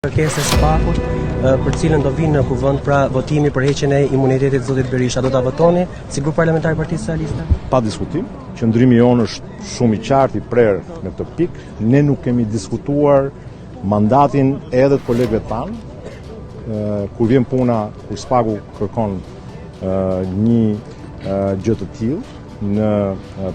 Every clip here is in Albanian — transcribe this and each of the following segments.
Kërkesës së SPAK-ut, për cilën do vinë në kuvend pra votimi për heqjen e imunitetit të zotit Berisha. Do ta votoni si grup parlamentar i Partisë Socialiste? Pa diskutim. Qëndrimi jonë është shumë i qartë, i prerë në këtë pikë. Ne nuk kemi diskutuar mandatin edhe të kolegëve tanë. Kur vjen puna, kur SPAK-u kërkon një gjë të tillë në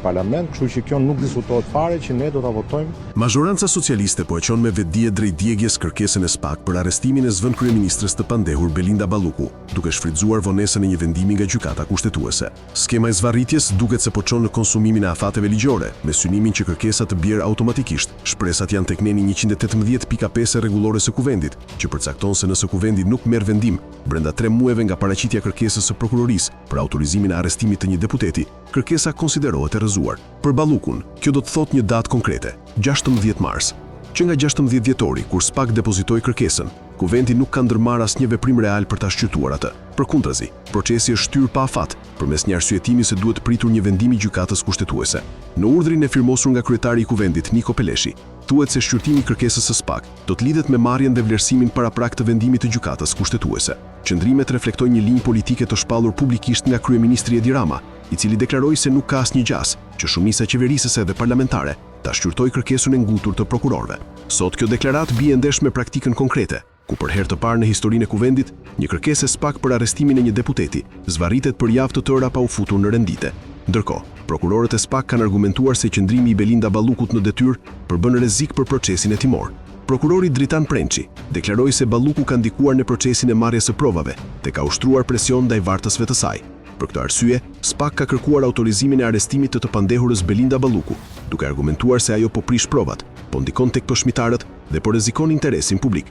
parlament, kështu që kjo nuk diskutohet fare që ne do ta votojmë. Mazhoranca socialiste po e çon me vetdije drejt djegjes kërkesën e SPAK për arrestimin e zëvend kryeministres të pandehur Belinda Balluku, duke shfrytzuar vonesën e një vendimi nga gjykata kushtetuese. Skema e zvarritjes duket se po çon në konsumimin e afateve ligjore, me synimin që kërkesa të bjerë automatikisht. Shpresat janë tek neni 118.5 e rregullore së kuvendit, që përcakton se nëse kuvendi nuk merr vendim brenda 3 muajve nga paraqitja kërkesës së prokurorisë për autorizimin e arrestimit të një deputeti, kërkesa konsiderohet e rrëzuar. Për Ballukun, kjo do të thotë një datë konkrete, 16 mars. Që nga 16 dhjetori, kur SPAK depozitoi kërkesën, kuvendi nuk ka ndërmarrë asnjë veprim real për ta shqyrtuar atë. Përkundrazi, procesi është shtyr pa afat, përmes një arsyetimi se duhet pritur një vendim i gjykatës kushtetuese. Në urdhrin e firmosur nga kryetari i kuvendit Niko Peleshi, thuhet se shqyrtimi i kërkesës së SPAK do të lidhet me marrjen dhe vlerësimin paraprak të vendimit të gjykatës kushtetuese. Qëndrimet reflektojnë një linjë politike të shpallur publikisht nga kryeministri Edi Rama, i cili deklaroi se nuk ka asnjë gjas që shumica qeverisëse dhe parlamentare ta shqyrtojë kërkesën e ngutur të prokurorëve. Sot kjo deklarat bie ndesh me praktikën konkrete, ku për herë të parë në historinë e kuvendit, një kërkesë e SPAK për arrestimin e një deputeti zvarritet për javë të tëra pa u futur në rendite. Ndërkohë, prokurorët e SPAK kanë argumentuar se qëndrimi i Belinda Ballukut në detyrë përbën rrezik për procesin e timor. Prokurori Dritan Prençi deklaroi se Balluku ka ndikuar në procesin e marrjes së provave dhe ka ushtruar presion ndaj vartësve të saj. Për këtë arsye, SPAK ka kërkuar autorizimin e arrestimit të pandehurës Belinda Balluku, duke argumentuar se ajo po prish provat, po ndikon tek pëshmitarët dhe po rrezikon interesin publik.